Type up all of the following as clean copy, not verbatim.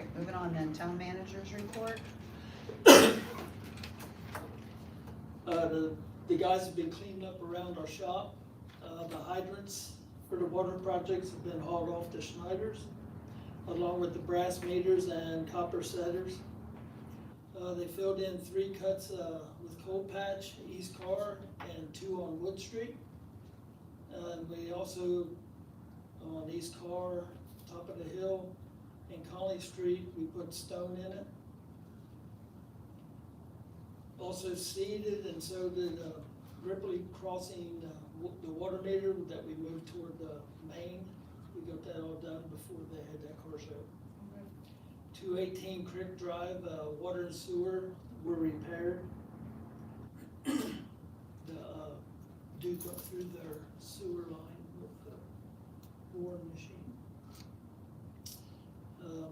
right, moving on then, town manager's report. The guys have been cleaning up around our shop. The hydrants for the water projects have been hauled off to Schneider's, along with the brass meters and copper setters. They filled in 3 cuts with cold patch, East Car, and 2 on Wood Street. And we also, on East Car, top of the hill, and Conley Street, we put stone in it. Also seeded, and so did Ripley crossing the water meter that we moved toward the main. We got that all done before they had that car show. 218 Creek Drive, water and sewer were repaired. Duke went through their sewer line with the boring machine.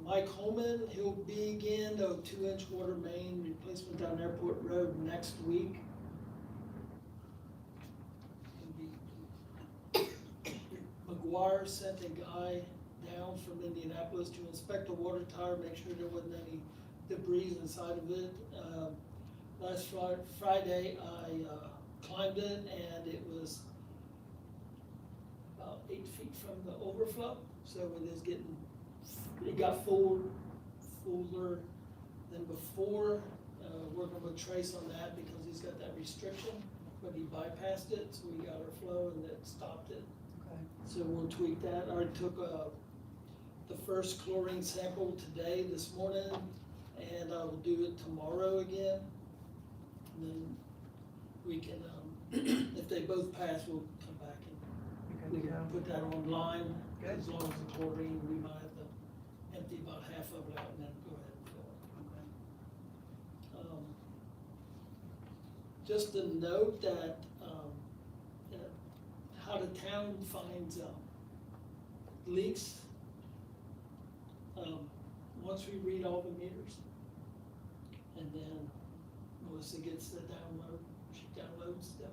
Mike Holman, he'll begin the 2-inch water main replacement down Airport Road next week. McGuire sent a guy down from Indianapolis to inspect the water tower, make sure there wasn't any debris inside of it. Last Friday, I climbed it, and it was about 8 feet from the overflow, so it is getting, it got fuller than before. Working with Trace on that because he's got that restriction, but he bypassed it, so we got our flow and it stopped it. Okay. So we'll tweak that. I took the first chlorine sample today, this morning, and I will do it tomorrow again. And then we can, if they both pass, we'll come back and we can put that online. Good. As long as the chlorine, we might have to empty about half of it out and then go ahead and fill it. Just a note that, how the town finds leaks. Once we read all the meters, and then Melissa gets the download, she downloads the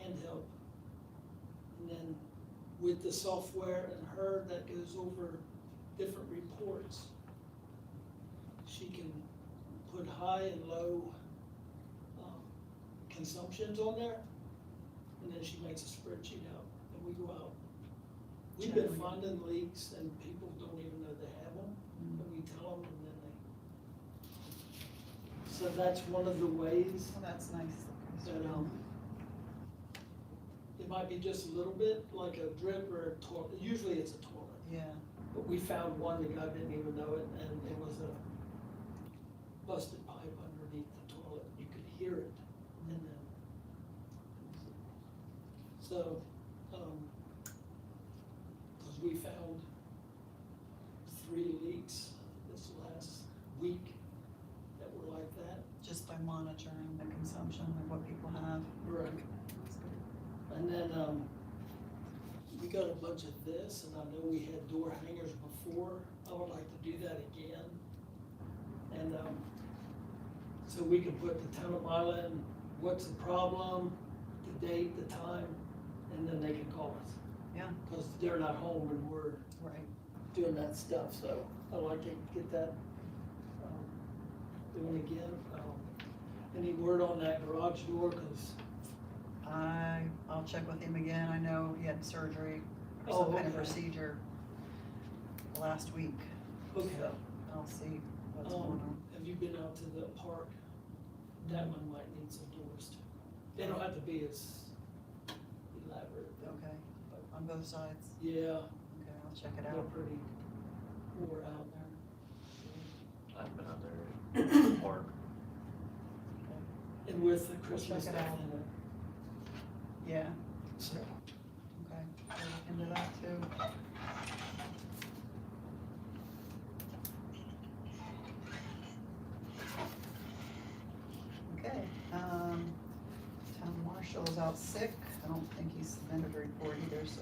handheld. And then with the software and her that goes over different reports, she can put high and low consumptions on there, and then she makes a spreadsheet out, and we go out. We've been finding leaks, and people don't even know they have them, and we tell them, and then they. So that's one of the ways Well, that's nice. that, it might be just a little bit, like a drip or a toilet, usually it's a toilet. Yeah, But we found one, the guy didn't even know it, and it was a busted pipe underneath the toilet, you could hear it, and then. So, cause we found 3 leaks this last week that were like that. just by monitoring the consumption of what people have. Right. That's good. And then, we got a bunch of this, and I know we had door hangers before, I would like to do that again. And, so we can put the town of Milan, what's the problem, the date, the time, and then they can call us. Yeah, Cause they're not home when we're right. doing that stuff, so I like to get that, doing again. Any word on that garage door, cause. I'll check with him again. I know he had surgery Oh, or some kind of okay. procedure last week. Okay. So I'll see what's going on. Have you been out to the park? That one might need some doors too. They don't have to be as elaborate. Okay, on both sides. Yeah, Okay, I'll check it they're out. pretty wore out there. I've been out there in the park. And with the Christmas check stuff it out. in it. Yeah, So, okay. I'll look into that too. Okay, town marshal is out sick. I don't think he's submitted a report either, so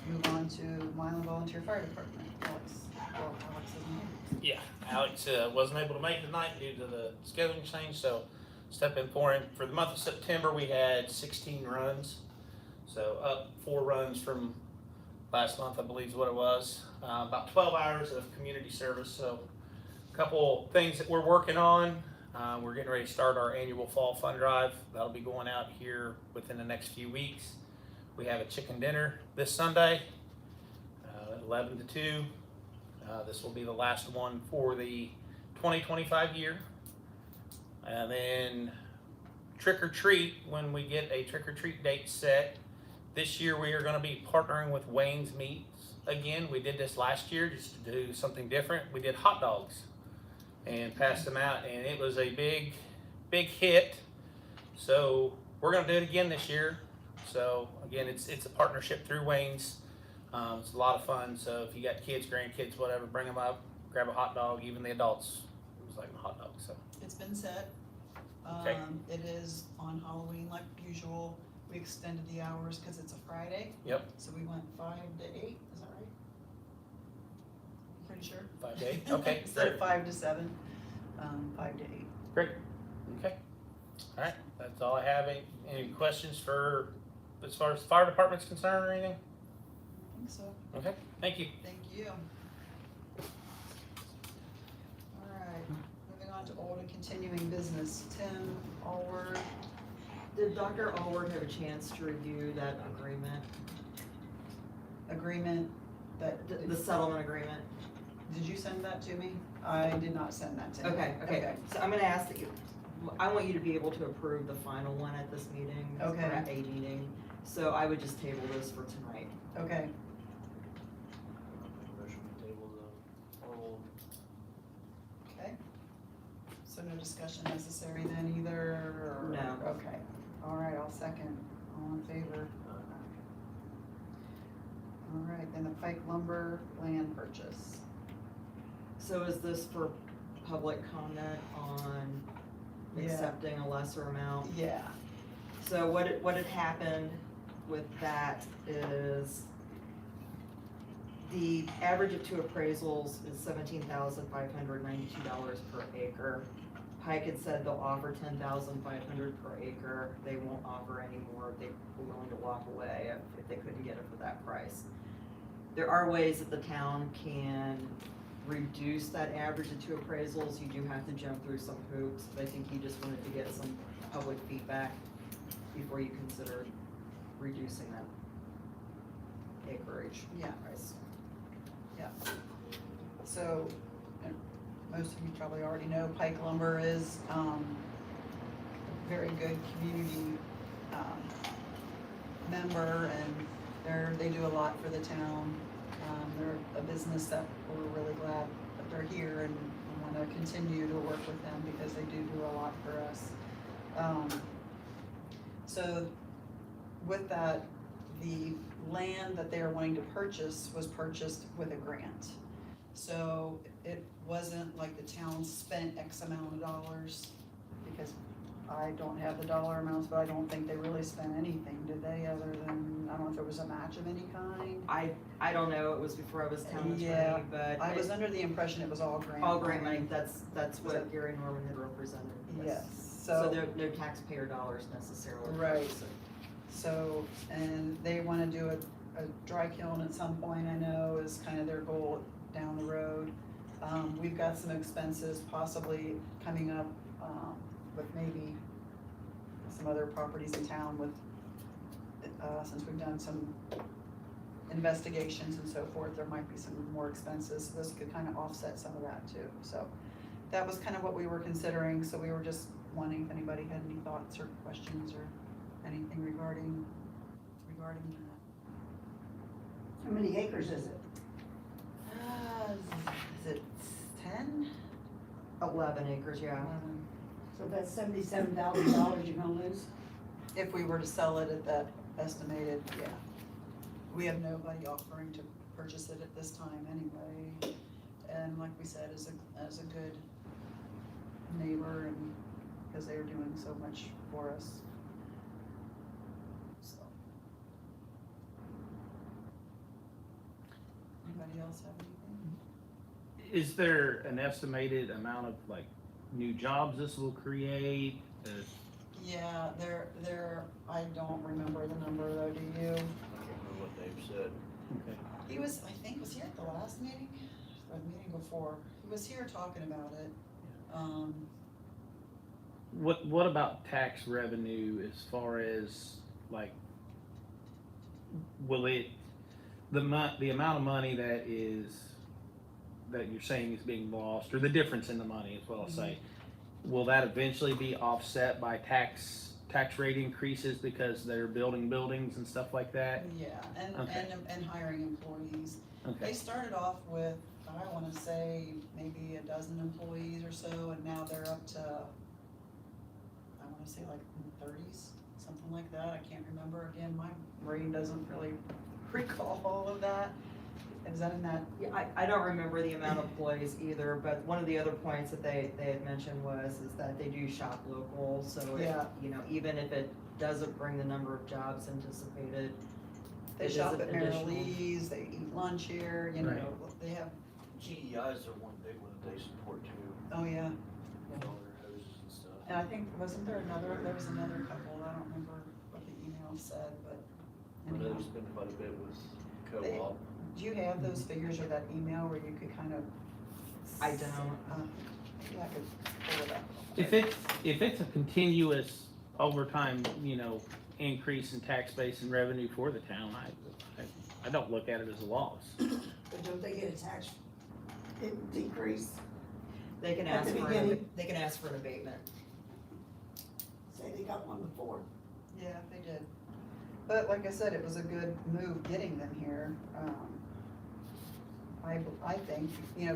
we'll move on to Milan Volunteer Fire Department. Alex, well, Alex isn't here. Yeah, Alex wasn't able to make it tonight due to the scheduling change, so step in for him. For the month of September, we had 16 runs, so up 4 runs from last month, I believe is what it was. About 12 hours of community service, so couple things that we're working on. We're getting ready to start our annual fall fund drive. That'll be going out here within the next few weeks. We have a chicken dinner this Sunday, 11 to 2. This will be the last one for the 2025 year. And then trick or treat, when we get a trick or treat date set. This year we are going to be partnering with Wayne's Meats again. We did this last year just to do something different. We did hot dogs and passed them out, and it was a big hit. So we're going to do it again this year. So again, it's a partnership through Wayne's. It's a lot of fun. So if you got kids, grandkids, whatever, bring them up, grab a hot dog. Even the adults, it was like a hot dog. So It's been set. Okay. It is on Halloween like usual. We extended the hours because it's a Friday. Yep. So we went 5 to 8, is that right? Pretty sure. 5 to 8. Okay, Instead of great. 5 to 7, 5 to 8. Great. Okay. All right. That's all I have. Any questions for as far as the fire department's concerned or anything? I think so. Okay. Thank you. Thank you. Alright, moving on to old and continuing business. Tim, Allward, Did Dr. Allward have a chance to review that agreement, that, the settlement agreement? did you send that to me? I did not send that to him. Okay. So I'm gonna ask that you, I want you to be able to approve the final one at this meeting. Okay. Or at a meeting. So I would just table this for tonight. Okay, Motion to table the oral. okay. So no discussion necessary then either, or? No. Okay, alright, I'll second. All in favor? Alright, then the Pike Lumber land purchase. So is this for public comment on Yeah. accepting a lesser amount? Yeah, So what had happened with that is the average of 2 appraisals is $17,592 per acre. Pike had said they'll offer $10,500 per acre. They won't offer any more. They were willing to walk away if they couldn't get it for that price. There are ways that the town can reduce that average of 2 appraisals. You do have to jump through some hoops, but I think he just wanted to get some public feedback before you consider reducing that acreage yeah. price. So, and most of you probably already know, Pike Lumber is, a very good community, member, and they do a lot for the town. They're a business that we're really glad that they're here, and we wanna continue to work with them because they do a lot for us. So with that, the land that they are wanting to purchase was purchased with a grant. So it wasn't like the town spent X amount of dollars, because I don't have the dollar amounts, but I don't think they really spent anything, did they, other than, I don't know if there was a match of any kind? I don't know, it was before I was town Yeah, attorney, but I was under the impression it was all grant. all grant money, that's Was what Gary Norman had represented. Yes, So so, there no taxpayer dollars necessarily. Right. so, and they wanna do a dry kiln at some point, I know, is kind of their goal down the road. We've got some expenses possibly coming up, with maybe some other properties in town with, since we've done some investigations and so forth, there might be some more expenses, so this could kind of offset some of that too. So that was kind of what we were considering, so we were just wondering if anybody had any thoughts or questions or anything regarding that. How many acres is it? Is it 10? 11 acres, yeah. So that's $77,000 you're gonna lose? If we were to sell it at that estimated, yeah. We have nobody offering to purchase it at this time anyway. And like we said, as a good neighbor, and because they are doing so much for us. So. Anybody else have anything? Is there an estimated amount of like new jobs this will create? Yeah, I don't remember the number though, do you? I can't remember what Dave said. Okay. He was, I think, was he at the last meeting? Or the meeting before. He was here talking about it. What about tax revenue as far as like, will it, the amount of money that you're saying is being lost, or the difference in the money is what I'll say, will that eventually be offset by tax rate increases because they're building buildings and stuff like that? Yeah, Okay. and hiring employees. They Okay, started off with, I wanna say, maybe a dozen employees or so, and now they're up to, I wanna say like in the thirties, something like that, I can't remember, again, my brain doesn't really recall all of that. Is that in that? Yeah, I don't remember the amount of employees either, but one of the other points that they had mentioned is that they do shop local, so Yeah. even if it doesn't bring the number of jobs anticipated. They it is shop an at Mary additional- Lee's, they eat lunch here, you know, Right. they have, GEI's are one big one that they support too, oh yeah. with all their hoses and stuff. And I think, there was another couple, I don't remember what the email said, but I know anyhow. they spend quite a bit with They- co-op. Do you have those figures or that email where you could kind of? I don't. Maybe I could pull it up. if it's a continuous overtime, increase in tax base and revenue for the town, I don't look at it as a loss. But don't they get a tax decrease? They can At the ask for, beginning. they can ask for an abatement. Say they got one before. Yeah, they did. But like I said, it was a good move getting them here. I think,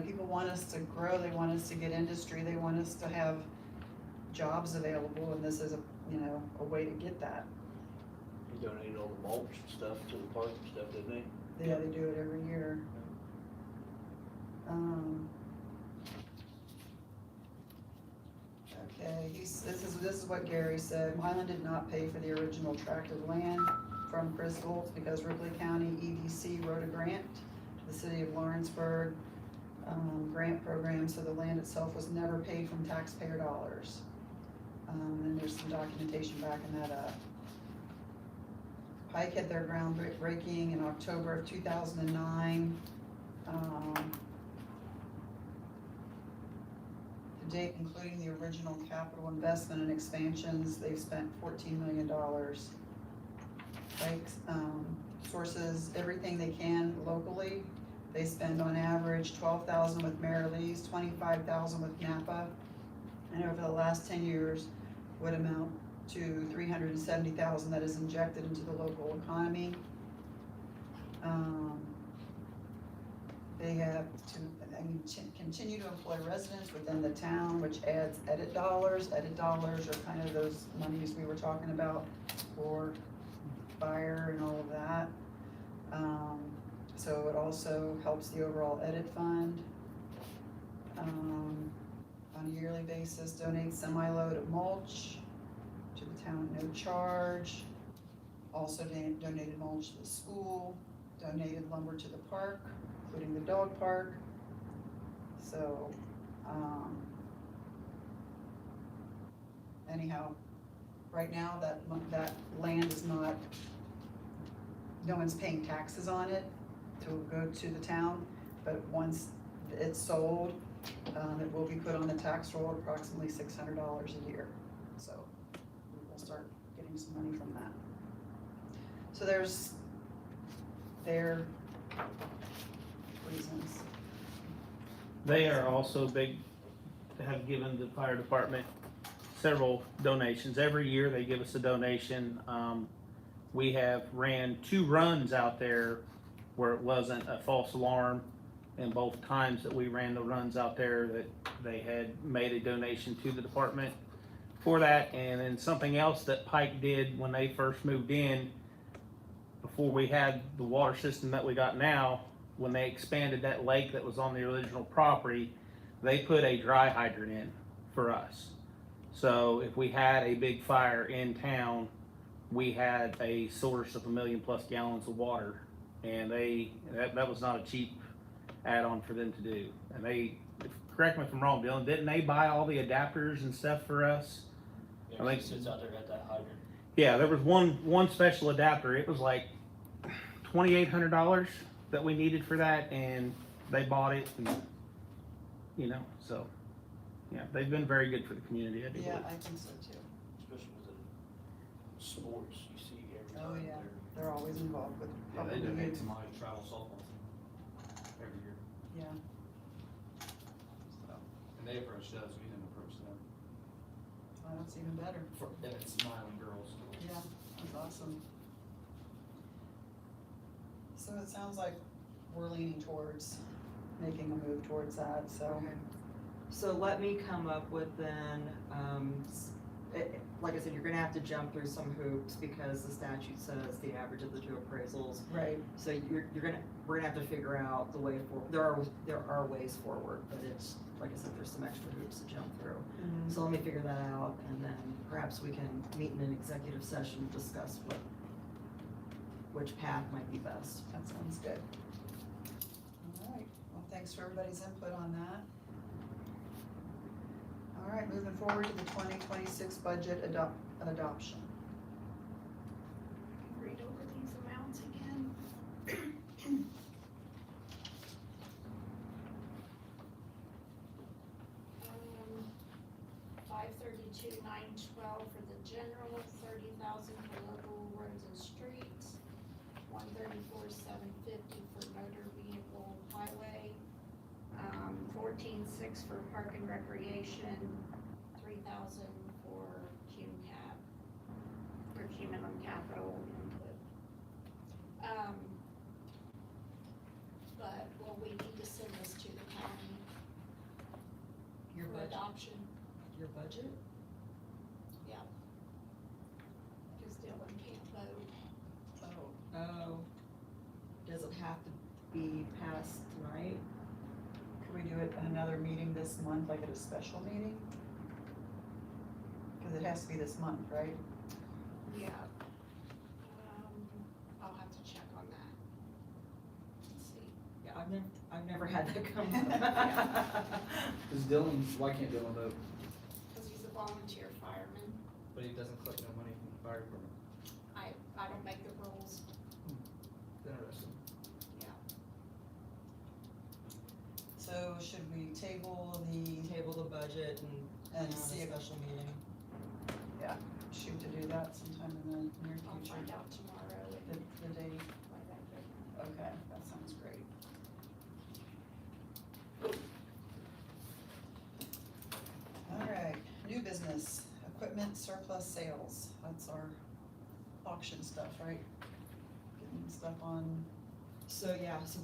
people want us to grow, they want us to get industry, they want us to have jobs available, and this is a way to get that. He donated all the mulch and stuff to the park and stuff, didn't they? Yeah, they do it every year. Okay, this is what Gary said, Mylan did not pay for the original tract of land from Chris Goltz because Ripley County EDC wrote a grant to the city of Lawrenceburg, grant program, so the land itself was never paid from taxpayer dollars. And there's some documentation backing that up. Pike had their groundbreaking in October of 2009. To date, including the original capital investment and expansions, they've spent $14 million. Pike's sources everything they can locally. They spend on average $12,000 with Mary Lee's, $25,000 with Napa, and over the last 10 years would amount to $370,000 that is injected into the local economy. They have to continue to employ residents within the town, which adds edit dollars. Edit dollars are kind of those monies we were talking about for fire and all of that. So it also helps the overall edit fund. On a yearly basis, donate semi-load of mulch to the town at no charge. Also donated mulch to the school, donated lumber to the park, including the dog park. So, anyhow, right now that land is not, no one's paying taxes on it to go to the town, but once it's sold, it will be put on the tax roll approximately $600 a year. So we'll start getting some money from that. So there's their reasons. They are also have given the fire department several donations. Every year they give us a donation. We have ran 2 runs out there where it wasn't a false alarm, and both times that we ran the runs out there that they had made a donation to the department for that. And then something else that Pike did when they first moved in, before we had the water system that we got now, when they expanded that lake that was on the original property, they put a dry hydrant in for us. So if we had a big fire in town, we had a source of 1 million+ gallons of water, and that was not a cheap add-on for them to do. And they, correct me if I'm wrong, Dylan, didn't they buy all the adapters and stuff for us? Yeah, I think- it sits out there at that hydrant. Yeah, there was one special adapter. It was like $2,800 that we needed for that, and they bought it. And you know, so, yeah, they've been very good for the community, I do Yeah, believe. I think so too. Especially with the sports, you see every Oh, time yeah. they're. They're always involved with Yeah, they public donate youth. to my travel softball team every year. Yeah, So, and they approached us, we didn't approach them. well, that's even better. And it's Smiling Girls. Yeah, that's awesome. So it sounds like we're leaning towards making a move towards that, so. Okay. So let me come up with then, like I said, you're gonna have to jump through some hoops because the statute says the average of the two appraisals. Right. So we're gonna have to figure out the way forward. There are ways forward, but it's, like I said, there's some extra hoops to jump through. So let me figure that out, and then perhaps we can meet in an executive session to discuss which path might be best. That sounds good. All right, well, thanks for everybody's input on that. All right, moving forward to the 2026 budget adoption. Read over these amounts again. Um, 532, 912 for the general, 30,000 for local roads and streets, 134, 750 for motor vehicle highway, 14,600 for park and recreation, 3,000 for CUMCAP, for minimum capital input. But will we need to send this to the county Your for budget, adoption? your budget? Because Dylan can't vote. Oh. Does it have to be passed tonight? Can we do it in another meeting this month, like at a special meeting? Because it has to be this month, right? Yeah. I'll have to check on that. Let's see. Yeah, I've never had that come up. Cause Dylan, why can't Dylan vote? Because he's a volunteer fireman. But he doesn't collect no money from the fire department. I don't make the rules. Interesting. So should we table the, Table the budget and and have see a if, special meeting. shoot to do that sometime in the near I'll future? find out tomorrow and The date, let that go. okay, that sounds great. All right, new business, equipment surplus sales, that's our auction stuff, right? Getting stuff on, So yeah, so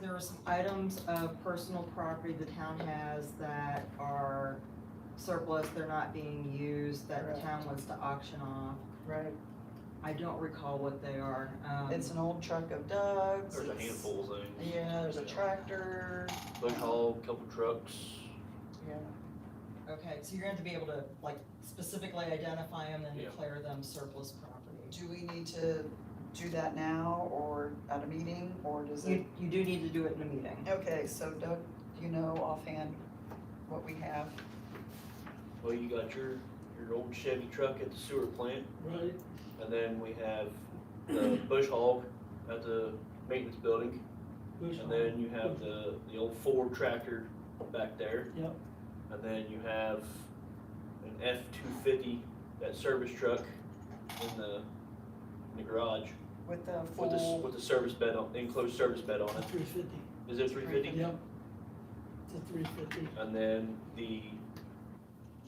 there were some items of personal property the town has that are surplus, they're not being used, that the Correct. town wants to auction off. right, I don't recall what they are. it's an old truck of Doug's. There's a it's- handful of things. Yeah, there's a tractor, Bush hog, couple trucks. yeah, Okay, so you're going to be able to like specifically identify them and Yeah. declare them surplus property. do we need to do that now, or at a meeting, or does it? You do need to do it in a meeting. Okay, so Doug, do you know offhand what we have? Well, you got your old Chevy truck at the sewer plant, Right, and then we have the bush hog at the maintenance building, bush and hog. then you have the old Ford tractor back there. Yep. And then you have an F-250, that service truck in the garage With the with full, the service bed on, enclosed service bed on it. 350, Is it 350? yep. It's a 350. And then the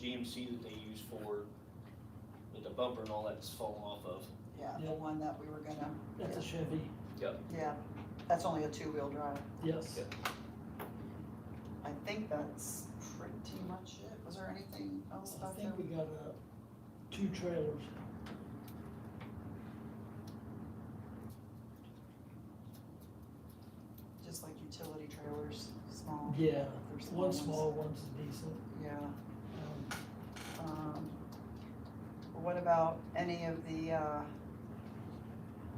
GMC that they use for with the bumper and all that's falling off of. yeah, the Yeah. one that we were gonna, That's a Chevy, yeah, that's only a two-wheel drive. yes. Yep. I think that's pretty much it. Was there anything else I out there? think we got, 2 trailers. Just like utility trailers, small. Yeah, There's one ones. small, one's decent. Yeah. What about any of the,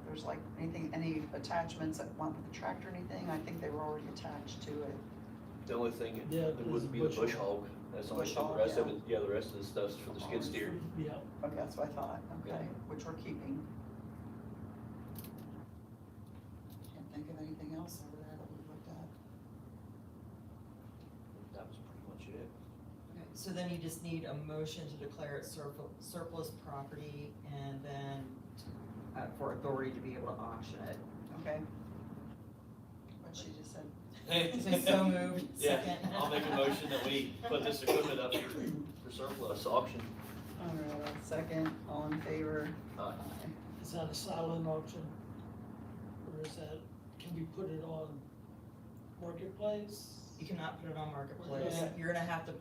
there's like anything, any attachments that went with the tractor or anything? I think they were already attached to it. The only thing, it Yeah, it would be the bush hog. That's the only Bush thing, hog, the rest of yeah. it, yeah, the rest of the stuff's for the skid steer. Yeah, Okay, that's what I thought, okay, Yeah. which we're keeping. Can't think of anything else over there that we looked at. That was So then you just need a motion to declare it surplus property and then for authority to be able to auction it. Okay. What she just said. So moved, Yeah, second. I'll make a motion that we put this equipment up for surplus auction. All right, second, all in favor? Aye. Is that a silent auction? Or is that, can we put it on Marketplace? You cannot put it on Marketplace. Yeah. You're gonna have to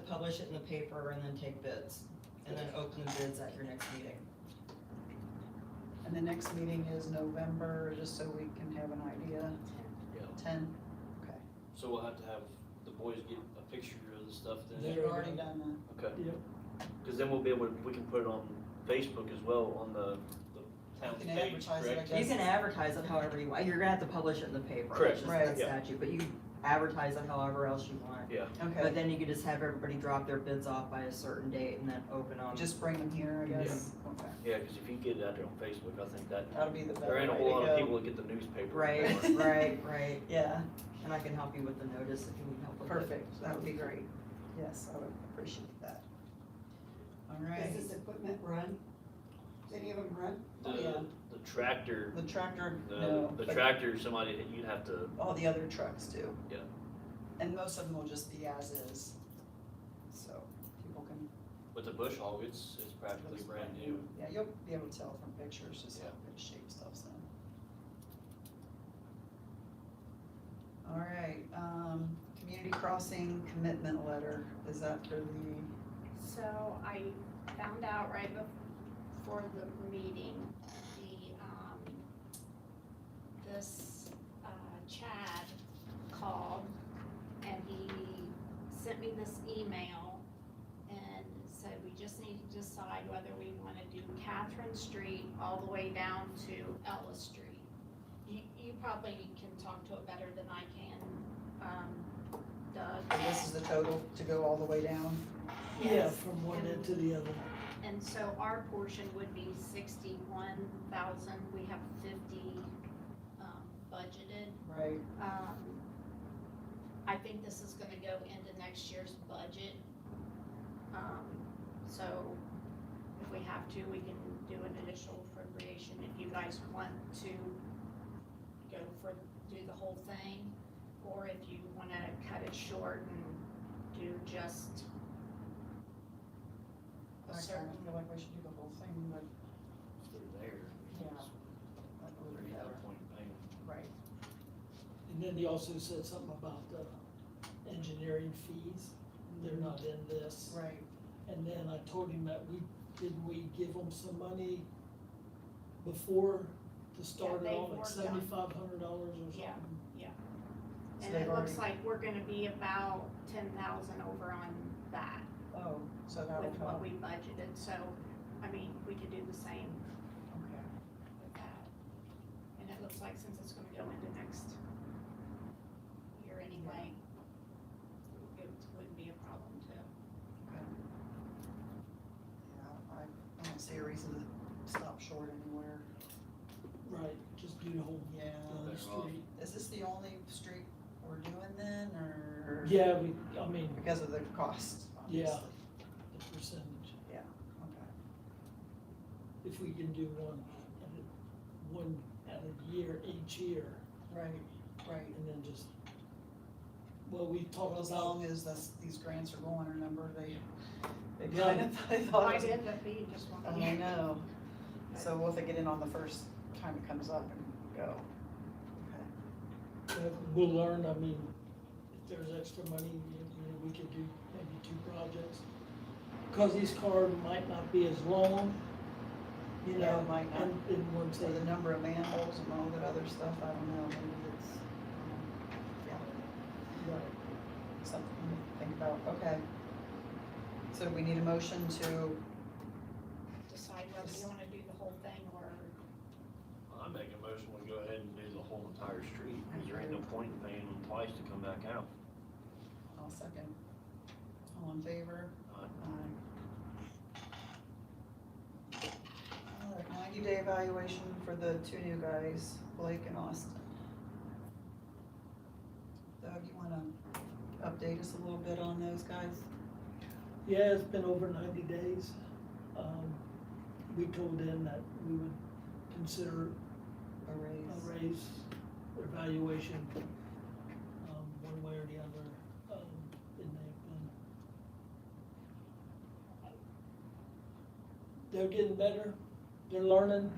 publish it in the paper and then take bids. And then open the bids at your next meeting. And the next meeting is November, just so we can have an idea, Yeah. 10, okay. So we'll have to have the boys get a picture of the stuff then. There We've we already go. done Okay. Yep. Cause then we'll be able to, we can put it on Facebook as well, on the town's You can page, advertise it, I correct? guess. You can advertise it however you want. You're gonna have to publish it in the paper. Correct. It's just Right. that Yeah. statute, but you can advertise it however else you want. Yeah, that, But okay. then you could just have everybody drop their bids off by a certain date and then open them. Just bring them here, I guess, okay. yeah, cause if you get it out there on Facebook, I think that, That'll be the better there way ain't a to whole lot of go. people that get the newspaper. Right, anymore. right. Yeah, And I can help you with the notice if you need help with it. perfect, that would be great. Yes, I would appreciate that. All right, Does this equipment run? Does any of them run? Oh, yeah. The tractor, the tractor, no, the but tractor, somebody that you'd have to, all the other trucks do. Yeah. And most of them will just be as is, so people can. with the bush hog, it's practically looks brand new. Yeah, you'll be able to tell from pictures just how Yeah. good shape stuff's in. All right, community crossing commitment letter, is that for the, So I found out right before the meeting, this Chad called and he sent me this email and said we just need to decide whether we wanna do Catherine Street all the way down to Ellis Street. You probably can talk to it better than I can, Doug. and this is the total to go all the way down? Yeah, Yes. from one end to the other. And so our portion would be 61,000, we have 50, budgeted. Right, I think this is gonna go into next year's budget. So if we have to, we can do an additional appropriation if you guys want to do the whole thing. Or if you wanna cut it short and do just I a certain. kinda feel like we should do the whole thing, but, If they're there. Yeah. it's- that would There's be no better. point in paying. Right, And then he also said something about engineering fees. They're not in this. right, And then I told him that didn't we give them some money before to start it they've off, like worked on- $7,500 or something? Yeah. So And they've it looks already- like we're gonna be about 10,000 over on that oh, so that with would what help, we budgeted, so, I mean, we could do the same okay. with that. And it looks like since it's gonna go into next year anyway, it wouldn't be a problem to. Yeah, I don't see a reason to stop short anywhere. Right, just do the whole, Yeah. the other Better off. street. Is this the only street we're doing then, or? Yeah, I mean, Because of the cost, Yeah. obviously. the percentage, Okay. if we can do one at a year, each year, Right, right. and then just, well, we Well, talked as about, long as these grants are going, remember, they Yeah. kind of, I thought it Might was. end up being just one I year. know. So we'll have to get in on the first time it comes up and go. Okay. we'll learn, I mean, if there's extra money, we could do maybe 2 projects. Cause these cars might not be as long, you Yeah, know, it might not. and once So they, the number of manholes and all that other stuff, I don't know, maybe it's, yeah, right. something to think about, okay. So we need a motion to, Decide whether you wanna do the whole thing or, I make a motion, we go ahead and do the whole entire street, cause there ain't no point in paying them twice to come back out. I'll second. All in favor? Aye. All right, 90-day evaluation for the 2 new guys, Blake and Austin. Doug, you wanna update us a little bit on those guys? Yeah, it's been over 90 days. We told them that we would consider A raise? a raise, evaluation, one way or the other, and they're getting better, they're learning,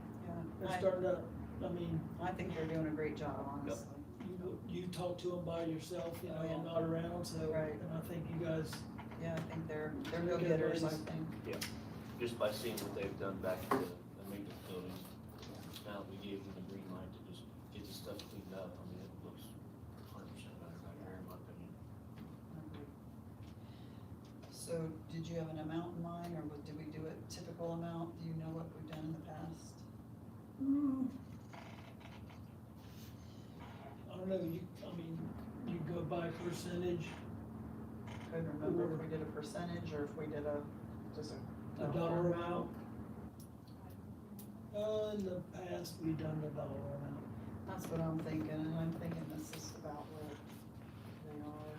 they're Yeah, starting to, I mean, I think they're doing a great job, honestly. you talk to them by yourself, you know, Oh, yeah. and not around, so, Right. and I think you guys, Yeah, I think they're real Good getters, I ladies. think. Just by seeing what they've done back to the maintenance building. Now that we gave them the green light to just get the stuff cleaned up, I mean, it looks 100% better back there, in my opinion. So, did you have an amount in mind, or did we do a typical amount? Do you know what we've done in the past? I don't know, you go by percentage, Couldn't remember if we did a percentage, or if we did just a. a dollar amount. In the past, we've done the dollar amount. That's what I'm thinking, and I'm thinking this is about where they are.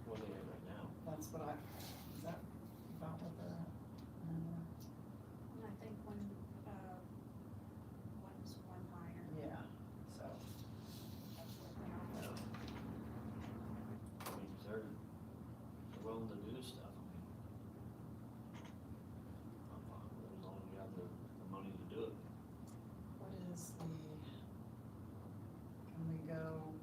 What are they at right now? That's what is that about what they're at? And I think one's one higher. Yeah, so, That's what they are. I mean, they're willing to do this stuff, I mean. I'm fine with it, as long as we have the money to do it. what is can we go?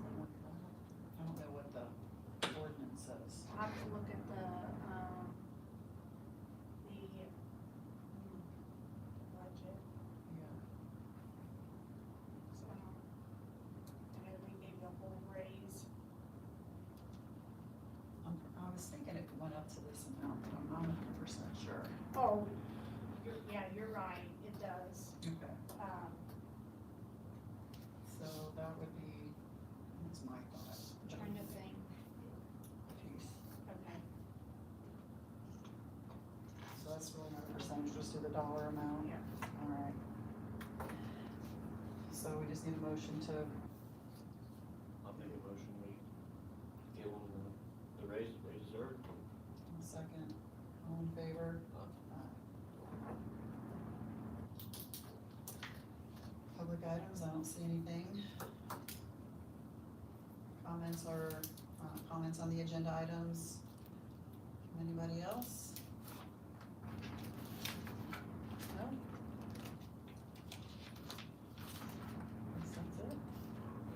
I don't know what the ordinance says. I'll have to look at the budget, Yeah. so, and then we gave the whole raise. I was thinking it went up to this amount, but I'm not 100% sure. Oh, you're right, it does. Okay. So that would be, what's my thought? Trying to think, Piece. okay. So that's really not a percentage, just do the dollar amount? Yeah. Alright. So we just need a motion to, I'll make a motion, we give them the raise they deserve. a second, all in favor? Public items, I don't see anything. Comments on the agenda items? From anybody else? No? Guess that's it.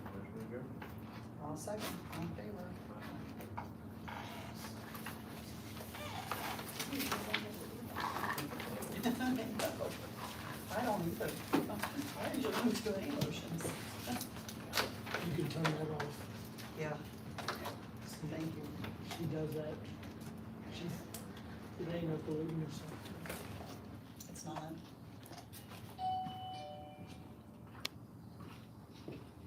Motion adjourned. All second, all in favor? I don't either. I usually don't do any motions. You can turn that off. Yeah. Thank you. She does that. It ain't up to you or something. It's not.